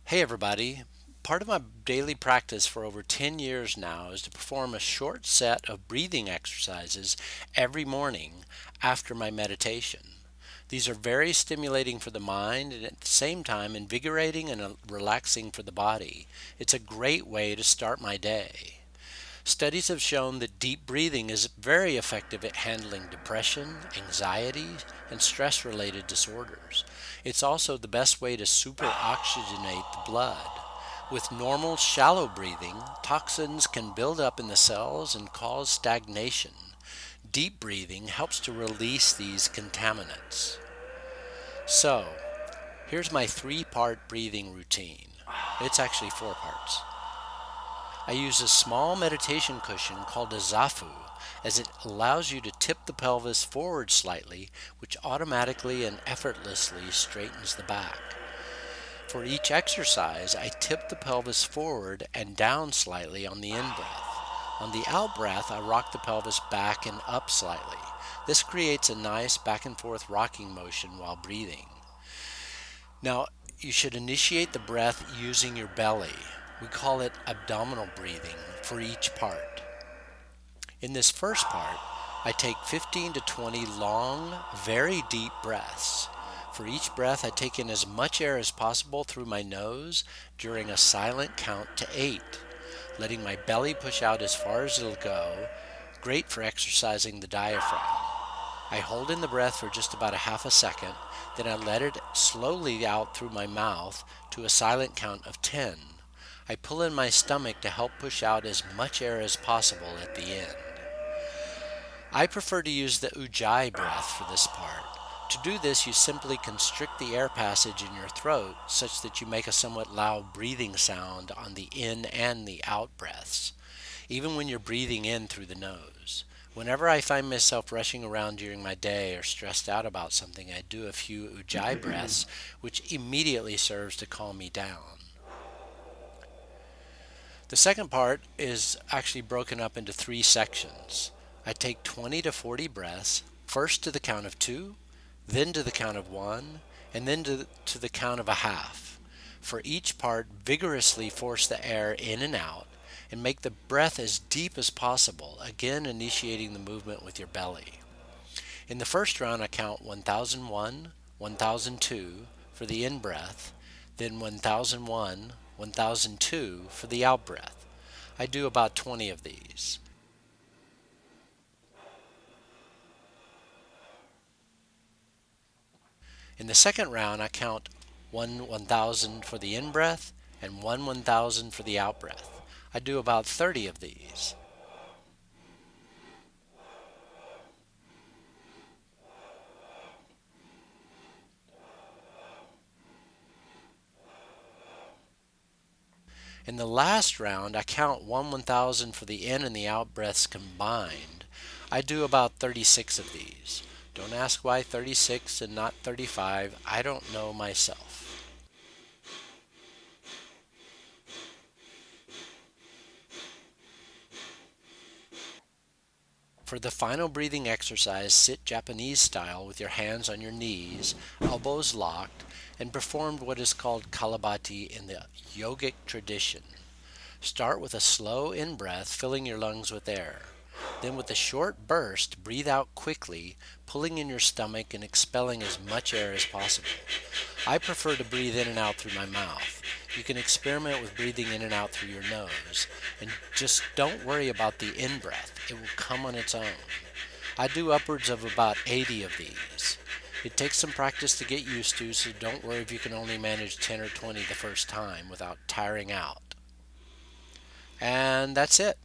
Hey everybody. Part of my daily practice for over 10 years now is to perform a short set of breathing exercises every morning after my meditation. These are very stimulating for the mind and at the same time invigorating and relaxing for the body. It's a great way to start my day. Studies have shown that deep breathing is very effective at handling depression, anxiety, and stress related disorders. It's also the best way to super oxygenate the blood. With normal, shallow breathing, toxins can build up in the cells and cause stagnation. Deep breathing helps to release these contaminants. So, here's my 3-part breathing routine. It's actually 4 parts. I use a small meditation cushion called a zafu, as it allows you to tip the pelvis forward slightly, which automatically and effortlessly straightens the back. For each exercise, I tip the pelvis forward and down slightly on the in-breath. On the out-breath, I rock the pelvis back and up slightly. This creates a nice back and forth rocking motion while breathing. Now, you should initiate the breath using your belly. We call it abdominal breathing for each part. In this first part, I take 15 to 20 long, very deep breaths. For each breath, I take in as much air as possible through my nose during a silent count to 8, letting my belly push out as far as it'll go, great for exercising the diaphragm. I hold in the breath for just about a half a second, then I let it slowly out through my mouth to a silent count of 10. I pull in my stomach to help push out as much air as possible at the end. I prefer to use the ujjayi breath for this part. To do this, you simply constrict the air passage in your throat such that you make a somewhat loud breathing sound on the in and the out breaths, even when you're breathing in through the nose. Whenever I find myself rushing around during my day or stressed out about something, I do a few ujjayi breaths, which immediately serves to calm me down. The second part is actually broken up into 3 sections. I take 20 to 40 breaths, first to the count of 2, then to the count of 1, and then to the count of a half. For each part, vigorously force the air in and out, and make the breath as deep as possible, again initiating the movement with your belly. In the first round, I count 1001, 1002 for the in-breath, then 1001, 1002 for the out-breath. I do about 20 of these. In the second round, I count 1000 for the in-breath and 1000 for the out-breath. I do about 30 of these. In the last round, I count 1000 for the in and the out breaths combined. I do about 36 of these. Don't ask why 36 and not 35. I don't know myself. For the final breathing exercise, sit Japanese style with your hands on your knees, elbows locked, and perform what is called Kapalbhati in the yogic tradition. Start with a slow in-breath, filling your lungs with air. Then with a short burst, breathe out quickly, pulling in your stomach and expelling as much air as possible. I prefer to breathe in and out through my mouth. You can experiment with breathing in and out through your nose. And just don't worry about the in-breath. It will come on its own. I do upwards of about 80 of these. It takes some practice to get used to, so don't worry if you can only manage 10 or 20 the first time without tiring out. And that's it.